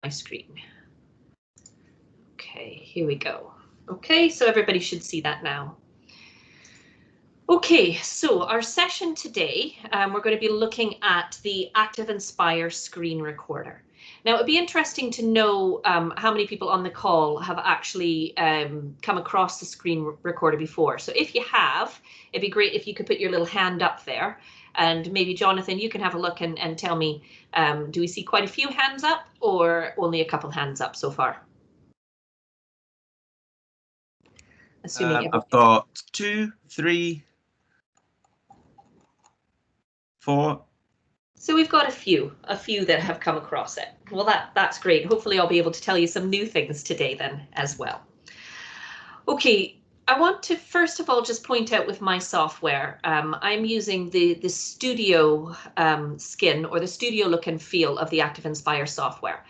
my screen. Okay, here we go. Okay, so everybody should see that now. Okay, so our session today, we're going to be looking at the ActivInspire screen recorder. Now, it'd be interesting to know how many people on the call have actually come across the screen recorder before. So if you have, it'd be great if you could put your little hand up there. And maybe, Jonathan, you can have a look and tell me, do we see quite a few hands up or only a couple hands up so far? Assuming I've got 2, 3, 4. So we've got a few that have come across it. Well, that's great. Hopefully I'll be able to tell you some new things today then as well. Okay, I want to first of all just point out with my software, I'm using the studio skin or the studio look and feel of the ActivInspire software.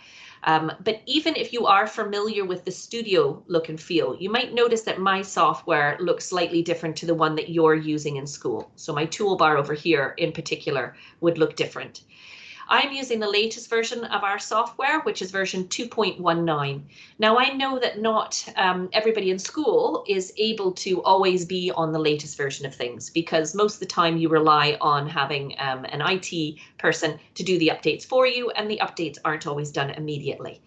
But even if you are familiar with the studio look and feel, you might notice that my software looks slightly different to the one that you're using in school. So my toolbar over here in particular would look different. I'm using the latest version of our software, which is version 2.19. Now, I know that not everybody in school is able to always be on the latest version of things, because most of the time you rely on having an IT person to do the updates for you, and the updates aren't always done immediately.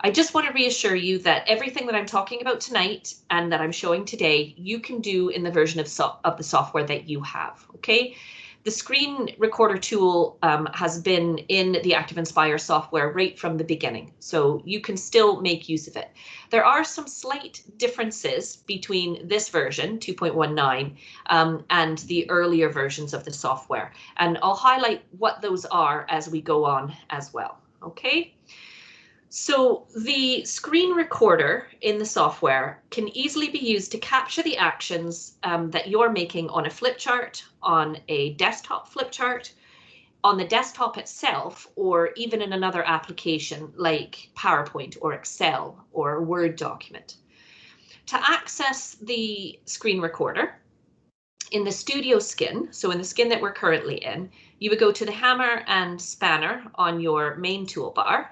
I just want to reassure you that everything that I'm talking about tonight and that I'm showing today, you can do in the version of the software that you have, okay? The screen recorder tool has been in the ActivInspire software right from the beginning, so you can still make use of it. There are some slight differences between this version, 2.19, and the earlier versions of the software, and I'll highlight what those are as we go on as well, okay? So the screen recorder in the software can easily be used to capture the actions that you're making on a flip chart, on a desktop flip chart, on the desktop itself, or even in another application like PowerPoint or Excel or a Word document. To access the screen recorder in the studio skin, so in the skin that we're currently in, you would go to the hammer and spanner on your main toolbar.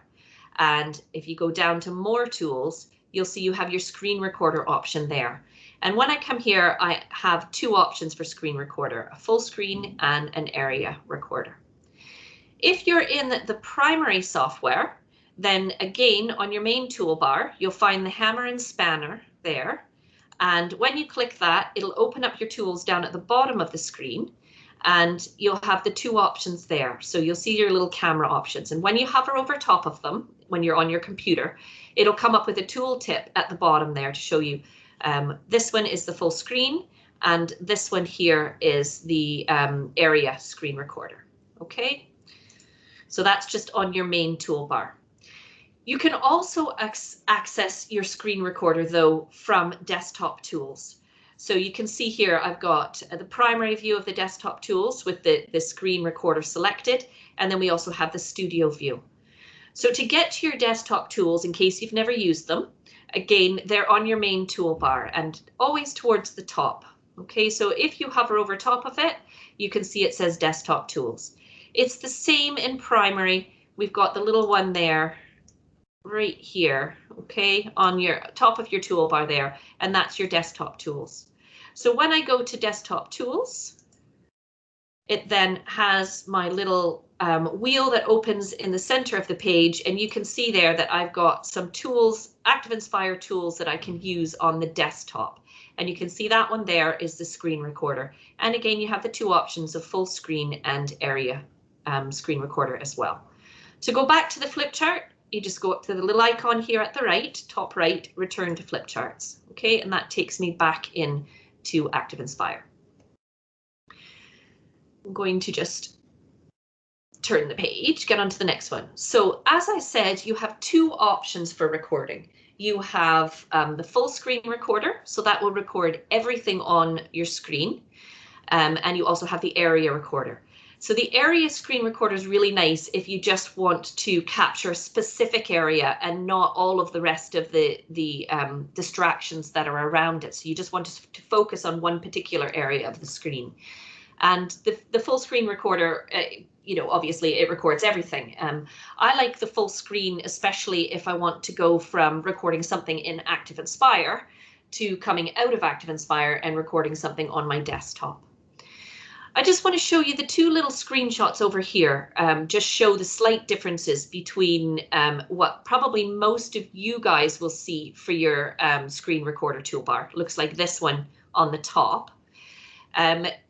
And if you go down to more tools, you'll see you have your screen recorder option there. And when I come here, I have two options for screen recorder, a full screen and an area recorder. If you're in the primary software, then again, on your main toolbar, you'll find the hammer and spanner there. And when you click that, it'll open up your tools down at the bottom of the screen. And you'll have the two options there. So you'll see your little camera options. And when you hover over top of them, when you're on your computer, it'll come up with a tooltip at the bottom there to show you this one is the full screen and this one here is the area screen recorder. Okay, so that's just on your main toolbar. You can also access your screen recorder though from desktop tools. So you can see here, I've got the primary view of the desktop tools with the screen recorder selected, and then we also have the studio view. So to get to your desktop tools, in case you've never used them, again, they're on your main toolbar and always towards the top. Okay, so if you hover over top of it, you can see it says desktop tools. It's the same in primary. We've got the little one there right here, okay, on your top of your toolbar there, and that's your desktop tools. So when I go to desktop tools, it then has my little wheel that opens in the center of the page, and you can see there that I've got some tools, ActivInspire tools that I can use on the desktop. And you can see that one there is the screen recorder. And again, you have the two options of full screen and area screen recorder as well. To go back to the flip chart, you just go up to the little icon here at the right, top right, return to flip charts. Okay, and that takes me back in to ActivInspire. I'm going to just turn the page, get on to the next one. So as I said, you have two options for recording. You have the full screen recorder, so that will record everything on your screen. And you also have the area recorder. So the area screen recorder is really nice if you just want to capture a specific area and not all of the rest of the distractions that are around it. So you just want to focus on one particular area of the screen. And the full screen recorder you know, obviously it records everything. I like the full screen, especially if I want to go from recording something in ActivInspire to coming out of ActivInspire and recording something on my desktop. I just want to show you the two little screenshots over here, just show the slight differences between what probably most of you guys will see for your screen recorder toolbar. Looks like this one on the top.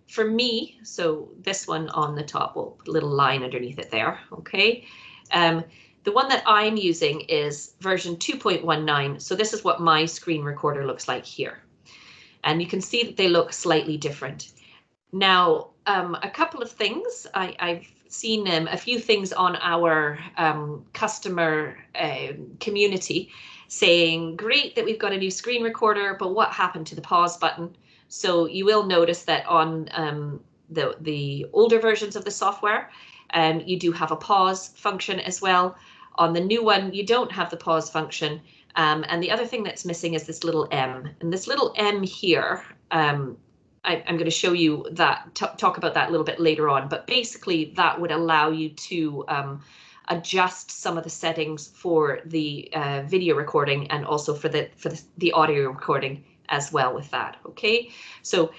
For me, so this one on the top, we'll put a little line underneath it there, okay? The one that I'm using is version 2.19, so this is what my screen recorder looks like here. And you can see that they look slightly different. Now, a couple of things. I've seen a few things on our customer community saying, great that we've got a new screen recorder, but what happened to the pause button? So you will notice that on the older versions of the software, you do have a pause function as well. On the new one, you don't have the pause function. And the other thing that's missing is this little M. And this little M here, I'm going to show you that, talk about that a little bit later on, but basically that would allow you to adjust some of the settings for the video recording and also for the audio recording as well with that. Okay, so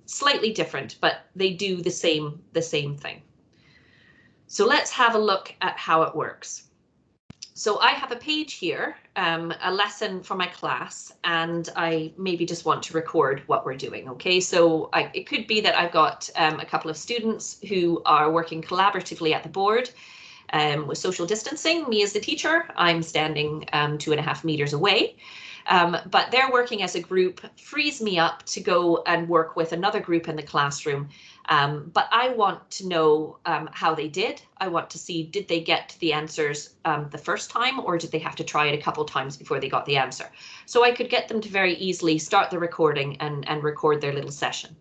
slightly different, but they do the same thing. So let's have a look at how it works. So I have a page here, a lesson for my class, and I maybe just want to record what we're doing. Okay, so it could be that I've got a couple of students who are working collaboratively at the board with social distancing. Me as the teacher, I'm standing 2.5 meters away. But they're working as a group, frees me up to go and work with another group in the classroom. But I want to know how they did. I want to see, did they get the answers the first time, or did they have to try it a couple times before they got the answer? So I could get them to very easily start the recording and record their little session.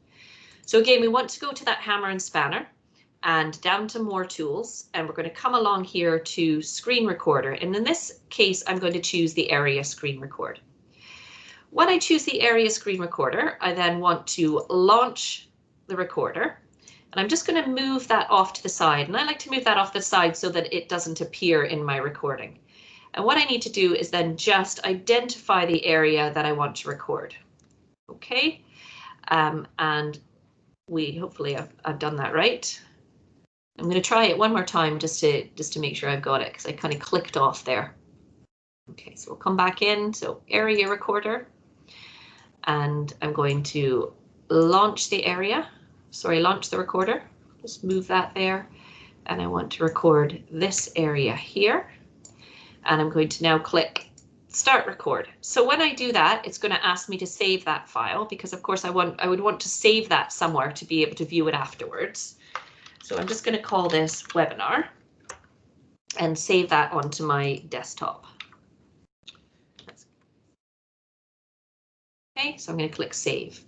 So again, we want to go to that hammer and spanner and down to more tools, and we're going to come along here to screen recorder. And in this case, I'm going to choose the area screen record. When I choose the area screen recorder, I then want to launch the recorder, and I'm just going to move that off to the side, and I like to move that off the side so that it doesn't appear in my recording. And what I need to do is then just identify the area that I want to record. Okay, and hopefully I've done that right. I'm going to try it one more time just to make sure I've got it, because I kind of clicked off there. Okay, so we'll come back in, so area recorder, and I'm going to launch the recorder, just move that there, and I want to record this area here, and I'm going to now click start record. So when I do that, it's going to ask me to save that file, because of course I would want to save that somewhere to be able to view it afterwards. So I'm just going to call this webinar and save that onto my desktop. Okay, so I'm going to click save,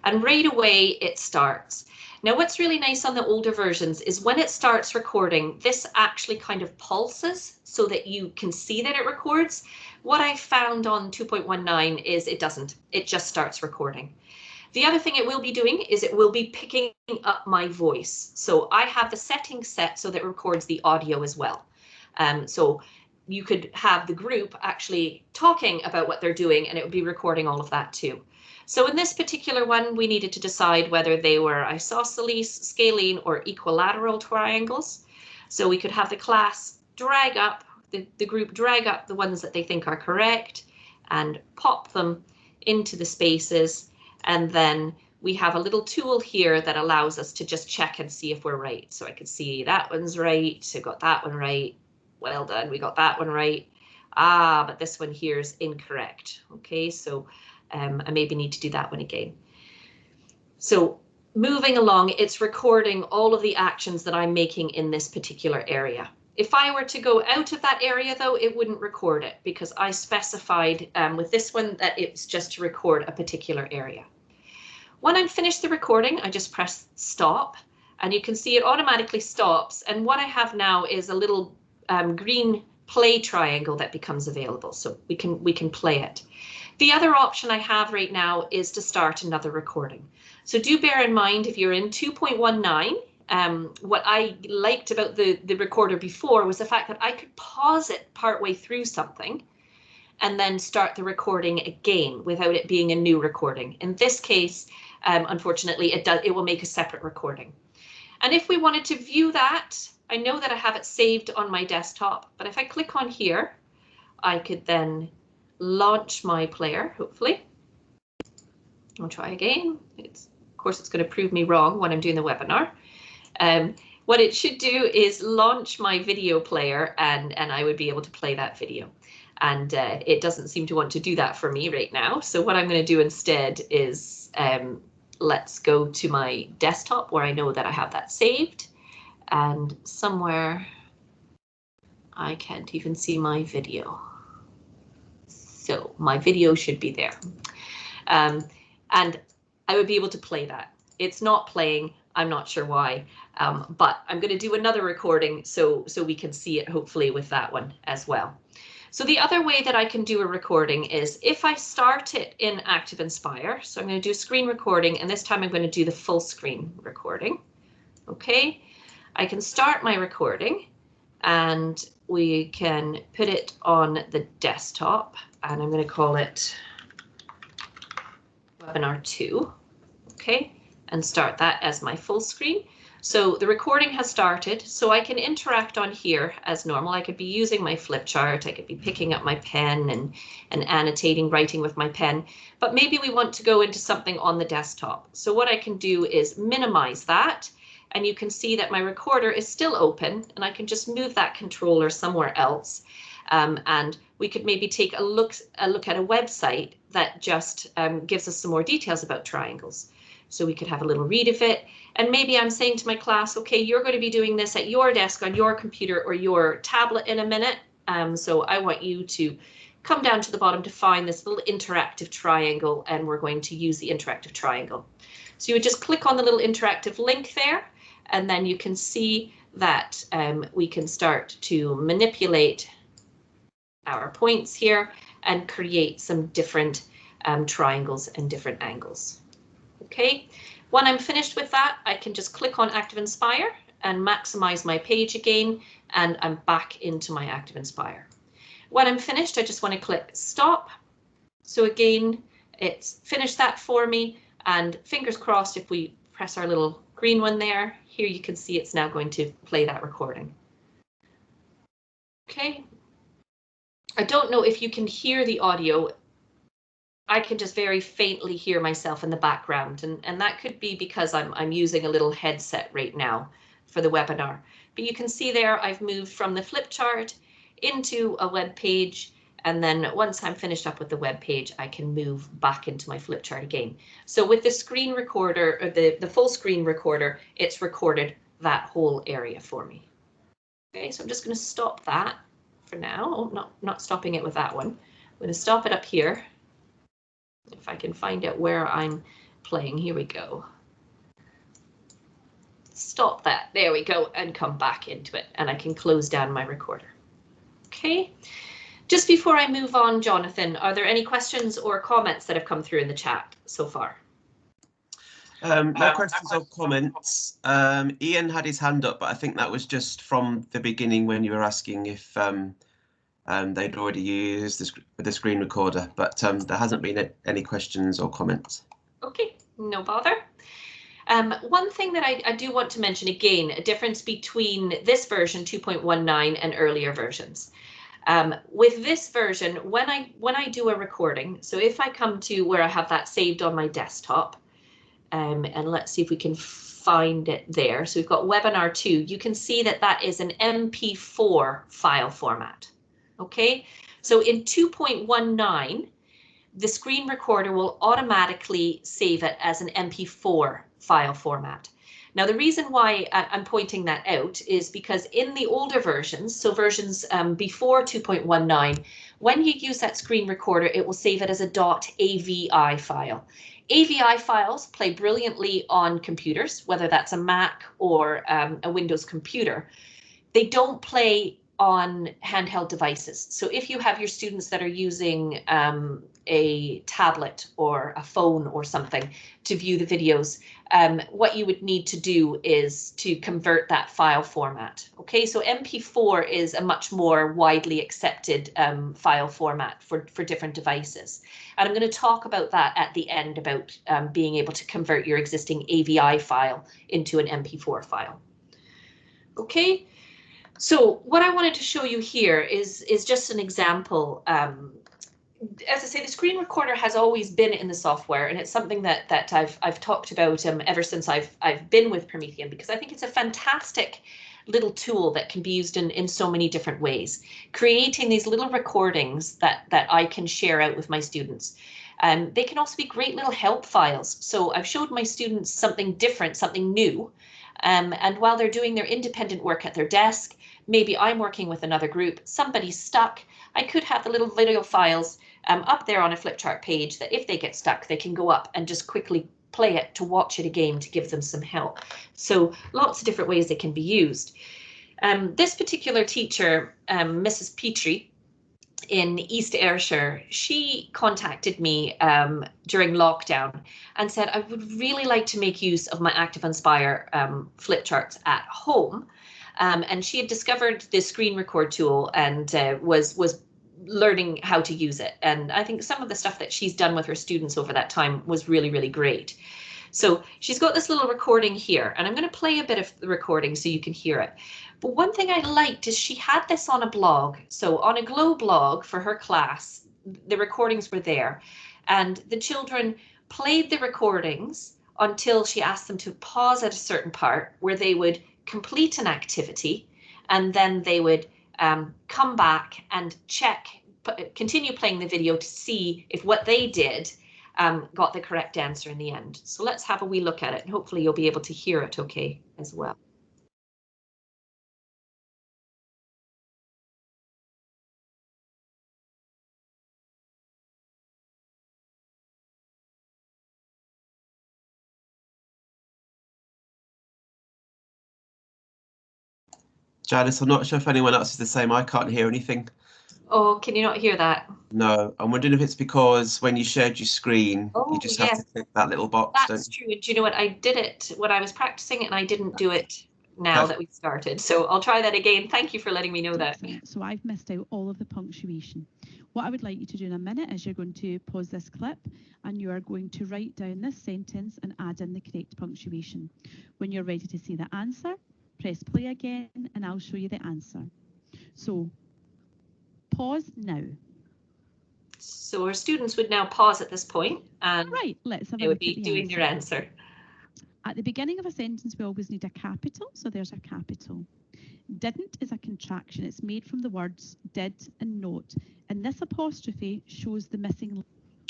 and right away it starts. Now what's really nice on the older versions is when it starts recording, this actually kind of pulses so that you can see that it records. What I found on 2.19 is it doesn't, it just starts recording. The other thing it will be doing is it will be picking up my voice. So I have the settings set so that it records the audio as well. So you could have the group actually talking about what they're doing, and it would be recording all of that too. So in this particular one, we needed to decide whether they were isosceles, scalene, or equilateral triangles. So we could have the class drag up, the group drag up the ones that they think are correct and pop them into the spaces. And then we have a little tool here that allows us to just check and see if we're right. So I could see that one's right, so got that one right. Well done, we got that one right. Ah, but this one here is incorrect. Okay, so I maybe need to do that one again. So moving along, it's recording all of the actions that I'm making in this particular area. If I were to go out of that area though, it wouldn't record it, because I specified with this one that it's just to record a particular area. When I'm finished the recording, I just press stop, and you can see it automatically stops. And what I have now is a little green play triangle that becomes available, so we can play it. The other option I have right now is to start another recording. So do bear in mind, if you're in 2.19 what I liked about the recorder before was the fact that I could pause it partway through something and then start the recording again without it being a new recording. In this case, unfortunately, it will make a separate recording. And if we wanted to view that, I know that I have it saved on my desktop, but if I click on here, I could then launch my player, hopefully. I'll try again. Of course, it's going to prove me wrong when I'm doing the webinar. What it should do is launch my video player and I would be able to play that video. And it doesn't seem to want to do that for me right now. So what I'm going to do instead is let's go to my desktop where I know that I have that saved. And somewhere I can't even see my video. So my video should be there. And I would be able to play that. It's not playing. I'm not sure why, but I'm going to do another recording so we can see it hopefully with that one as well. So the other way that I can do a recording is if I start it in ActivInspire. So I'm going to do screen recording, and this time I'm going to do the full screen recording. Okay, I can start my recording and we can put it on the desktop, and I'm going to call it webinar 2. Okay, and start that as my full screen. So the recording has started, so I can interact on here as normal. I could be using my flip chart, I could be picking up my pen and annotating, writing with my pen, but maybe we want to go into something on the desktop. So what I can do is minimize that, and you can see that my recorder is still open, and I can just move that controller somewhere else. And we could maybe take a look at a website that just gives us some more details about triangles. So we could have a little read of it. And maybe I'm saying to my class, okay, you're going to be doing this at your desk on your computer or your tablet in a minute. So I want you to come down to the bottom to find this little interactive triangle, and we're going to use the interactive triangle. So you would just click on the little interactive link there, and then you can see that we can start to manipulate our points here and create some different triangles and different angles. Okay, when I'm finished with that, I can just click on ActivInspire and maximize my page again, and I'm back into my ActivInspire. When I'm finished, I just want to click stop. So again, it's finished that for me, and fingers crossed if we press our little green one there, here you can see it's now going to play that recording. Okay, I don't know if you can hear the audio. I can just very faintly hear myself in the background, and that could be because I'm using a little headset right now for the webinar. But you can see there I've moved from the flip chart into a web page, and then once I'm finished up with the web page, I can move back into my flip chart again. So with the screen recorder, or the full screen recorder, it's recorded that whole area for me. Okay, so I'm just going to stop that for now. Oh, not stopping it with that one. I'm going to stop it up here. If I can find out where I'm playing, here we go. Stop that, there we go, and come back into it, and I can close down my recorder. Okay, just before I move on, Jonathan, are there any questions or comments that have come through in the chat so far? No questions or comments. Ian had his hand up, but I think that was just from the beginning when you were asking if they'd already used the screen recorder, but there hasn't been any questions or comments. Okay, no bother. One thing that I do want to mention again, a difference between this version 2.19 and earlier versions. With this version, when I do a recording, so if I come to where I have that saved on my desktop, and let's see if we can find it there. So we've got webinar 2. You can see that that is an MP4 file format. Okay, so in 2.19, the screen recorder will automatically save it as an MP4 file format. Now, the reason why I'm pointing that out is because in the older versions, so versions before 2.19, when you use that screen recorder, it will save it as a .avi file. AVI files play brilliantly on computers, whether that's a Mac or a Windows computer. They don't play on handheld devices. So if you have your students that are using a tablet or a phone or something to view the videos, what you would need to do is to convert that file format. Okay, so MP4 is a much more widely accepted file format for different devices. And I'm going to talk about that at the end, about being able to convert your existing AVI file into an MP4 file. Okay, so what I wanted to show you here is just an example. As I say, the screen recorder has always been in the software, and it's something that I've talked about ever since I've been with Promethean, because I think it's a fantastic little tool that can be used in so many different ways. Creating these little recordings that I can share out with my students. They can also be great little help files. So I've showed my students something different, something new. And while they're doing their independent work at their desk, maybe I'm working with another group, somebody's stuck, I could have the little video files up there on a flip chart page that if they get stuck, they can go up and just quickly play it to watch it again to give them some help. So lots of different ways they can be used. This particular teacher, Mrs. Petrie in East Ayrshire, she contacted me during lockdown and said, I would really like to make use of my ActivInspire flip charts at home. And she had discovered the screen record tool and was learning how to use it. And I think some of the stuff that she's done with her students over that time was really, really great. So she's got this little recording here, and I'm going to play a bit of the recording so you can hear it. But one thing I liked is she had this on a blog. So on a Glow blog for her class, the recordings were there, and the children played the recordings until she asked them to pause at a certain part where they would complete an activity, and then they would come back and check, continue playing the video to see if what they did got the correct answer in the end. So let's have a wee look at it, and hopefully you'll be able to hear it okay as well. Janice, I'm not sure if anyone else is the same. I can't hear anything. Oh, can you not hear that? No, I'm wondering if it's because when you shared your screen, Oh, you just have to click that little box, that's don't you? true. And do you know what? I did it when I was practicing it, and I didn't do it now that Perfect. we started. So I'll try that again. Thank you for letting me know that. So I've missed out all of the punctuation. What I would like you to do in a minute is you're going to pause this clip and you are going to write down this sentence and add in the correct punctuation. When you're ready to see the answer, press play again and I'll show you the answer. So pause now. So our students would now pause at this point, and right, let's have they a would look be at the doing their answer. At the beginning of a sentence, we always need a capital, so there's a capital. Didn't is a contraction. It's made from the words did and not, and this apostrophe shows the missing.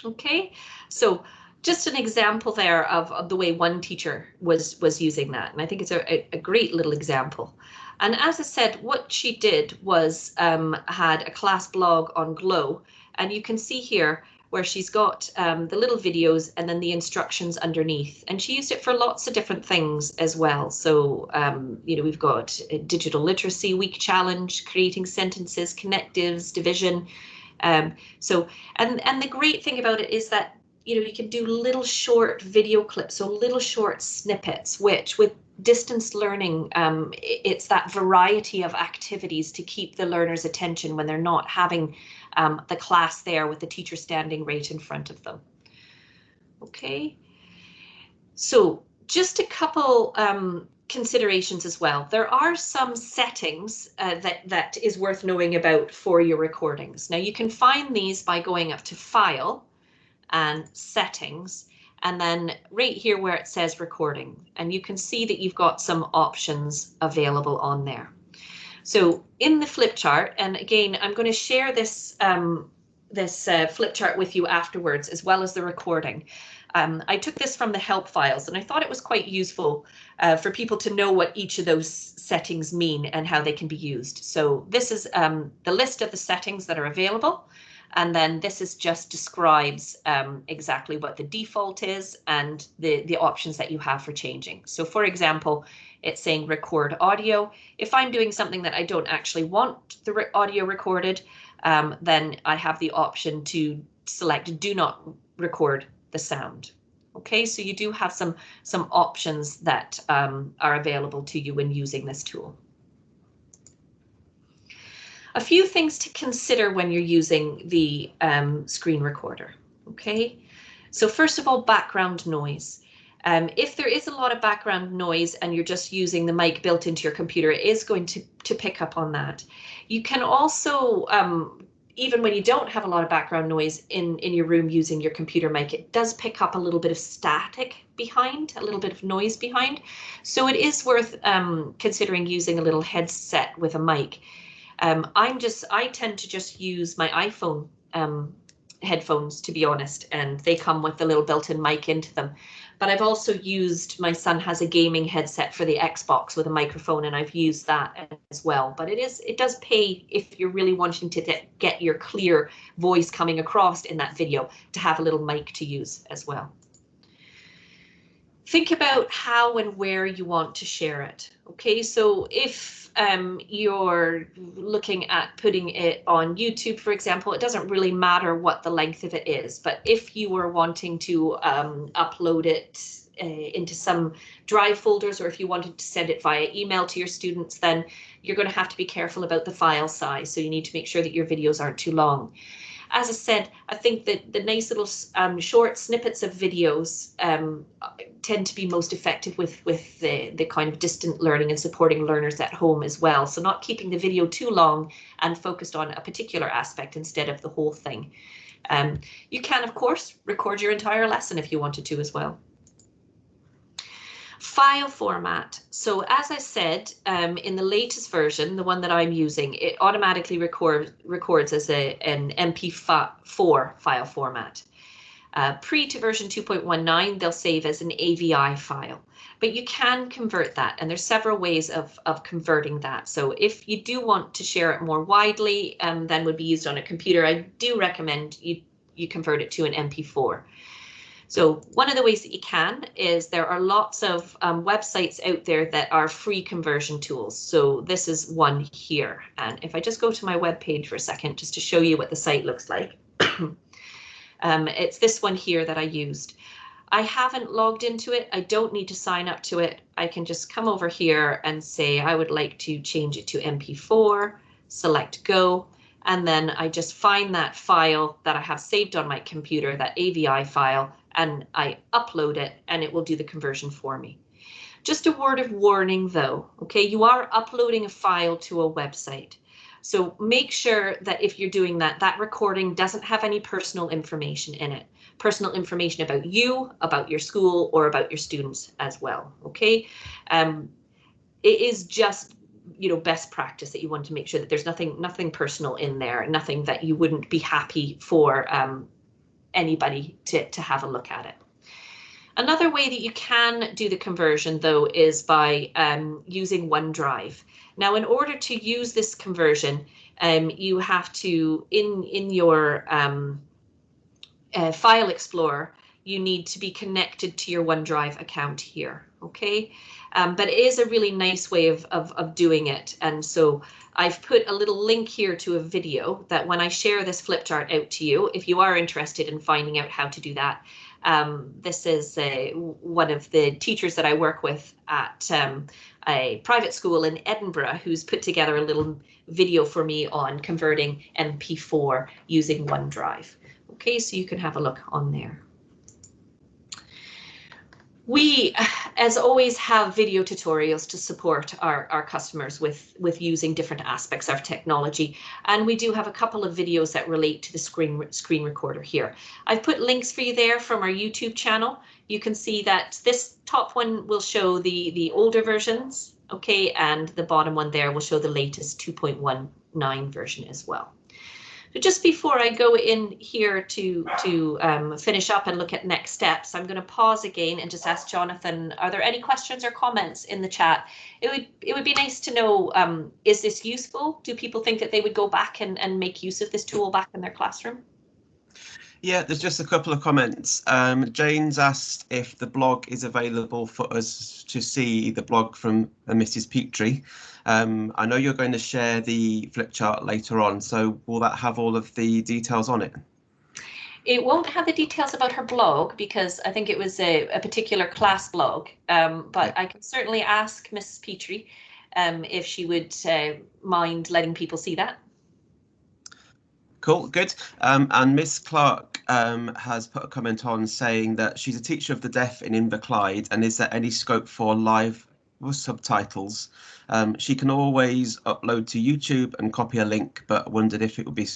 Okay, so just an example there of the way one teacher was using that, and I think it's a great little example. And as I said, what she did was had a class blog on Glow, and you can see here where she's got the little videos and then the instructions underneath. And she used it for lots of different things as well. So, you know, we've got a digital literacy week challenge, creating sentences, connectives, division. And the great thing about it is that, you know, you can do little short video clips, so little short snippets, which with distance learning, it's that variety of activities to keep the learner's attention when they're not having the class there with the teacher standing right in front of them. Okay, so just a couple considerations as well. There are some settings that is worth knowing about for your recordings. Now you can find these by going up to File and Settings, and then right here where it says Recording, and you can see that you've got some options available on there. So in the flip chart, and again, I'm going to share this flip chart with you afterwards, as well as the recording. I took this from the help files, and I thought it was quite useful for people to know what each of those settings mean and how they can be used. So this is the list of the settings that are available. And then this is just describes exactly what the default is and the options that you have for changing. So for example, it's saying record audio. If I'm doing something that I don't actually want the audio recorded, then I have the option to select do not record the sound. Okay, so you do have some options that are available to you when using this tool. A few things to consider when you're using the screen recorder. Okay, so first of all, background noise. If there is a lot of background noise and you're just using the mic built into your computer, it is going to pick up on that. You can also, even when you don't have a lot of background noise in your room using your computer mic, it does pick up a little bit of static behind, a little bit of noise behind. So it is worth considering using a little headset with a mic. I tend to just use my iPhone headphones, to be honest, and they come with a little built-in mic into them. But I've also used, my son has a gaming headset for the Xbox with a microphone, and I've used that as well. But it does pay, if you're really wanting to get your clear voice coming across in that video, to have a little mic to use as well. Think about how and where you want to share it. Okay, so if you're looking at putting it on YouTube, for example, it doesn't really matter what the length of it is. But if you were wanting to upload it into some drive folders, or if you wanted to send it via email to your students, then you're going to have to be careful about the file size. So you need to make sure that your videos aren't too long. As I said, I think that the nice little short snippets of videos tend to be most effective with the kind of distant learning and supporting learners at home as well. So not keeping the video too long and focused on a particular aspect instead of the whole thing. You can, of course, record your entire lesson if you wanted to as well. File format. So as I said, in the latest version, the one that I'm using, it automatically records as an MP4 file format. Pre to version 2.19, they'll save as an AVI file, but you can convert that, and there's several ways of converting that. So if you do want to share it more widely than would be used on a computer, I do recommend you convert it to an MP4. So one of the ways that you can is there are lots of websites out there that are free conversion tools. So this is one here. And if I just go to my web page for a second, just to show you what the site looks like. It's this one here that I used. I haven't logged into it. I don't need to sign up to it. I can just come over here and say I would like to change it to MP4, select go. And then I just find that file that I have saved on my computer, that AVI file, and I upload it, and it will do the conversion for me. Just a word of warning though, okay, you are uploading a file to a website. So make sure that if you're doing that, that recording doesn't have any personal information in it. Personal information about you, about your school, or about your students as well, okay? It is just, you know, best practice that you want to make sure that there's nothing personal in there, nothing that you wouldn't be happy for anybody to have a look at it. Another way that you can do the conversion though is by using OneDrive. Now, in order to use this conversion, you have to, in your File Explorer, you need to be connected to your OneDrive account here, okay? But it is a really nice way of doing it. And so I've put a little link here to a video that when I share this flip chart out to you, if you are interested in finding out how to do that, this is one of the teachers that I work with at a private school in Edinburgh who's put together a little video for me on converting MP4 using OneDrive. Okay, so you can have a look on there. We, as always, have video tutorials to support our customers with using different aspects of technology. And we do have a couple of videos that relate to the screen recorder here. I've put links for you there from our YouTube channel. You can see that this top one will show the older versions, okay, and the bottom one there will show the latest 2.19 version as well. So just before I go in here to finish up and look at next steps, I'm going to pause again and just ask Jonathan, are there any questions or comments in the chat? It would be nice to know, is this useful? Do people think that they would go back and make use of this tool back in their classroom? Yeah, there's just a couple of comments. Jane's asked if the blog is available for us to see, the blog from Mrs. Petrie. I know you're going to share the flip chart later on, so will that have all of the details on it? It won't have the details about her blog because I think it was a particular class blog, but I can certainly ask Miss Petrie if she would mind letting people see that. Cool, good. And Miss Clark has put a comment on saying that she's a teacher of the deaf in Inverclyde, and is there any scope for live subtitles? She can always upload to YouTube and copy a link, but wondered if it would be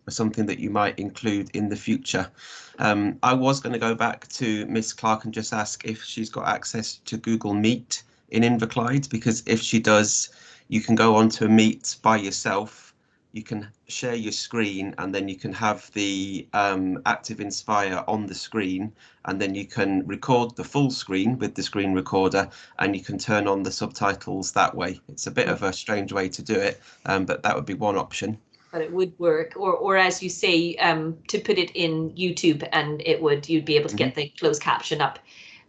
something that you might include in the future. I was going to go back to Miss Clark and just ask if she's got access to Google Meet in Inverclyde, because if she does, you can go onto a Meet by yourself. You can share your screen, and then you can have the ActivInspire on the screen, and then you can record the full screen with the screen recorder, and you can turn on the subtitles that way. It's a bit of a strange way to do it, but that would be one option. But it would work, or as you say, to put it in YouTube, and you'd be able to get the closed caption up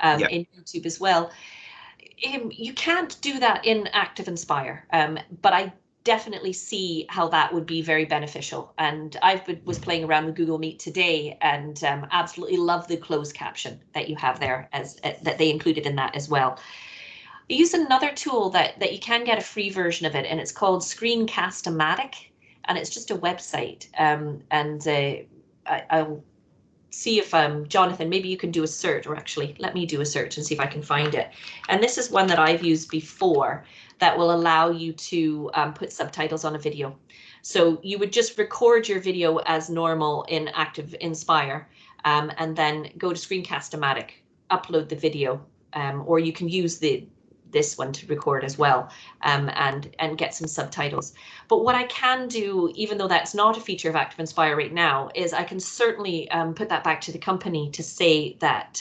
in YouTube as well. You can't do that in ActivInspire, but I definitely see how that would be very beneficial. And was playing around with Google Meet today, and absolutely love the closed caption that you have there, that they included in that as well. I use another tool that you can get a free version of it, and it's called Screencast-O-Matic, and it's just a website. I'll see if Jonathan, maybe you can do a search, or actually let me do a search and see if I can find it. And this is one that I've used before that will allow you to put subtitles on a video. So you would just record your video as normal in ActivInspire, and then go to Screencast-O-Matic, upload the video, or you can use this one to record as well, and get some subtitles. But what I can do, even though that's not a feature of ActivInspire right now, is I can certainly put that back to the company to say that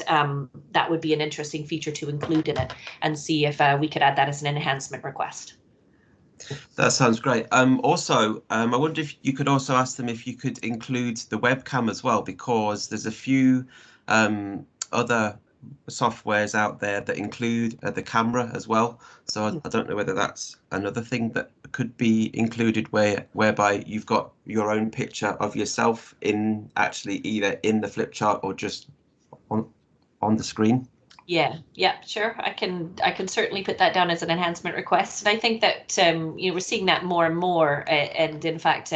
that would be an interesting feature to include in it, and see if we could add that as an enhancement request. That sounds great. Also, I wonder if you could also ask them if you could include the webcam as well, because there's a few other softwares out there that include the camera as well. So I don't know whether that's another thing that could be included, whereby you've got your own picture of yourself in either in the flip chart or just on the screen. Yeah, sure. I can certainly put that down as an enhancement request. And I think that we're seeing that more and more. And in fact,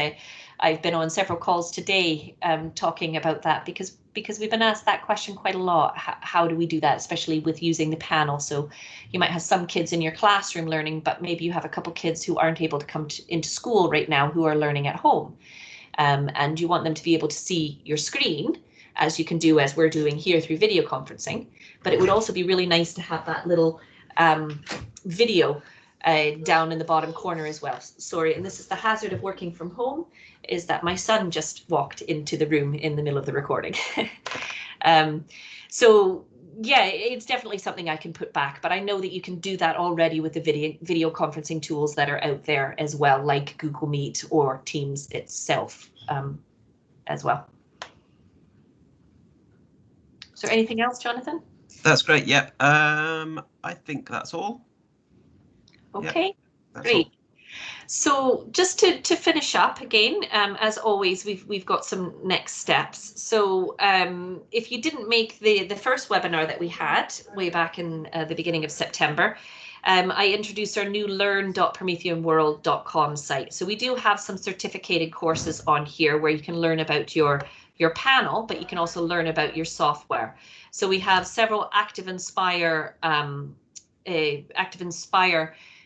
I've been on several calls today talking about that, because we've been asked that question quite a lot. How do we do that, especially with using the panel? So you might have some kids in your classroom learning, but maybe you have a couple kids who aren't able to come into school right now, who are learning at home. And you want them to be able to see your screen, as you can do, as we're doing here through video conferencing. But it would also be really nice to have that little video down in the bottom corner as well. Sorry, and this is the hazard of working from home, is that my son just walked into the room in the middle of the recording. So yeah, it's definitely something I can put back, but I know that you can do that already with the video conferencing tools that are out there as well, like Google Meet or Teams itself as well. Is there anything else, Jonathan? That's great. Yep. I think that's all. Okay, yep, great. All. So just to finish up again, as always, we've got some next steps. So if you didn't make the first webinar that we had way back in the beginning of September, I introduced our new learn.prometheanworld.com site. So we do have some certificated courses on here where you can learn about your panel, but you can also learn about your software. So we have several ActivInspire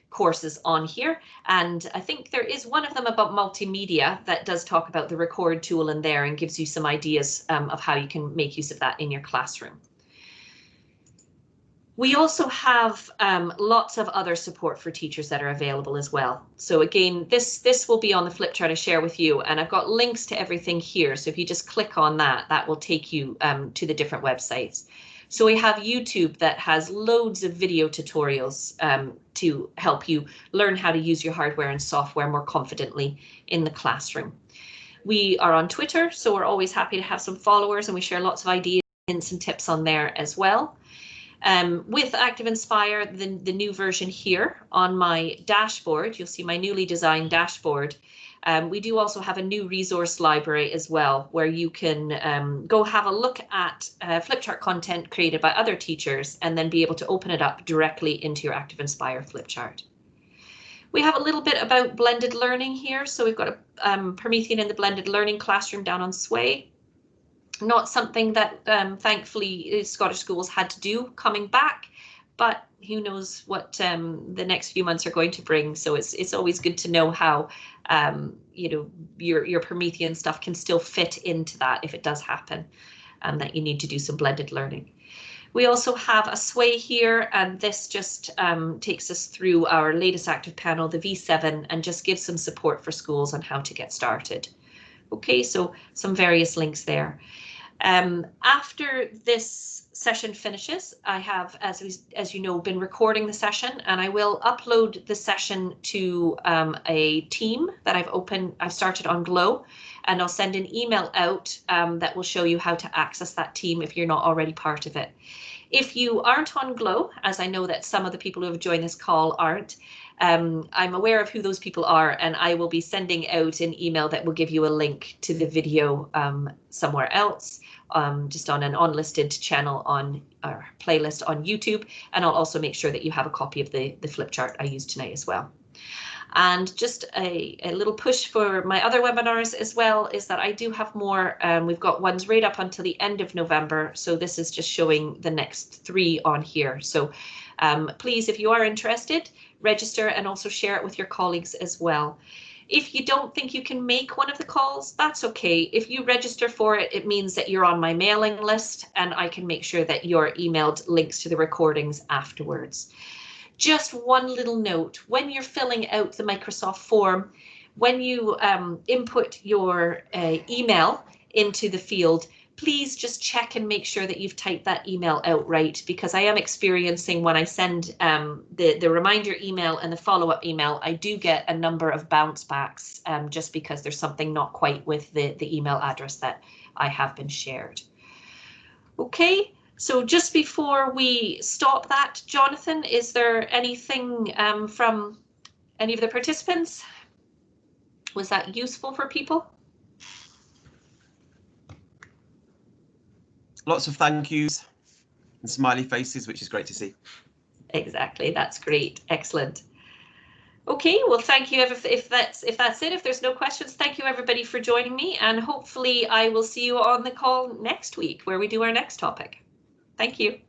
courses on here, and I think there is one of them about multimedia that does talk about the record tool in there and gives you some ideas of how you can make use of that in your classroom. We also have lots of other support for teachers that are available as well. So again, this will be on the flip chart I share with you, and I've got links to everything here. So if you just click on that, that will take you to the different websites. So we have YouTube that has loads of video tutorials to help you learn how to use your hardware and software more confidently in the classroom. We are on Twitter, so we're always happy to have some followers, and we share lots of ideas, hints and tips on there as well. With ActivInspire, the new version here on my dashboard, you'll see my newly designed dashboard. We do also have a new resource library as well, where you can go have a look at flip chart content created by other teachers and then be able to open it up directly into your ActivInspire flip chart. We have a little bit about blended learning here. So we've got a Promethean in the blended learning classroom down on Sway. Not something that thankfully Scottish schools had to do coming back, but who knows what the next few months are going to bring. So it's always good to know how you know, your Promethean stuff can still fit into that if it does happen, and that you need to do some blended learning. We also have a Sway here, and this just takes us through our latest active panel, the V7, and just gives some support for schools on how to get started. Okay, so some various links there. After this session finishes, I have, as you know, been recording the session, and I will upload the session to a team that I've started on Glow, and I'll send an email out that will show you how to access that team if you're not already part of it. If you aren't on Glow, as I know that some of the people who have joined this call aren't, I'm aware of who those people are, and I will be sending out an email that will give you a link to the video somewhere else, just on an unlisted channel on our playlist on YouTube, and I'll also make sure that you have a copy of the flip chart I used tonight as well. And just a little push for my other webinars as well is that I do have more. We've got ones right up until the end of November, so this is just showing the next 3 on here. So please, if you are interested, register and also share it with your colleagues as well. If you don't think you can make one of the calls, that's okay. If you register for it, it means that you're on my mailing list, and I can make sure that you're emailed links to the recordings afterwards. Just one little note, when you're filling out the Microsoft form, when you input your email into the field, please just check and make sure that you've typed that email out right, because I am experiencing when I send the reminder email and the follow-up email, I do get a number of bounce backs just because there's something not quite with the email address that I have been shared. Okay. So just before we stop that, Jonathan, is there anything from any of the participants? Was that useful for people? Lots of thank yous and smiley faces, which is great to see. Exactly, that's great, excellent. Okay, well, thank you. If that's it, if there's no questions, thank you everybody for joining me, and hopefully I will see you on the call next week where we do our next topic. Thank you.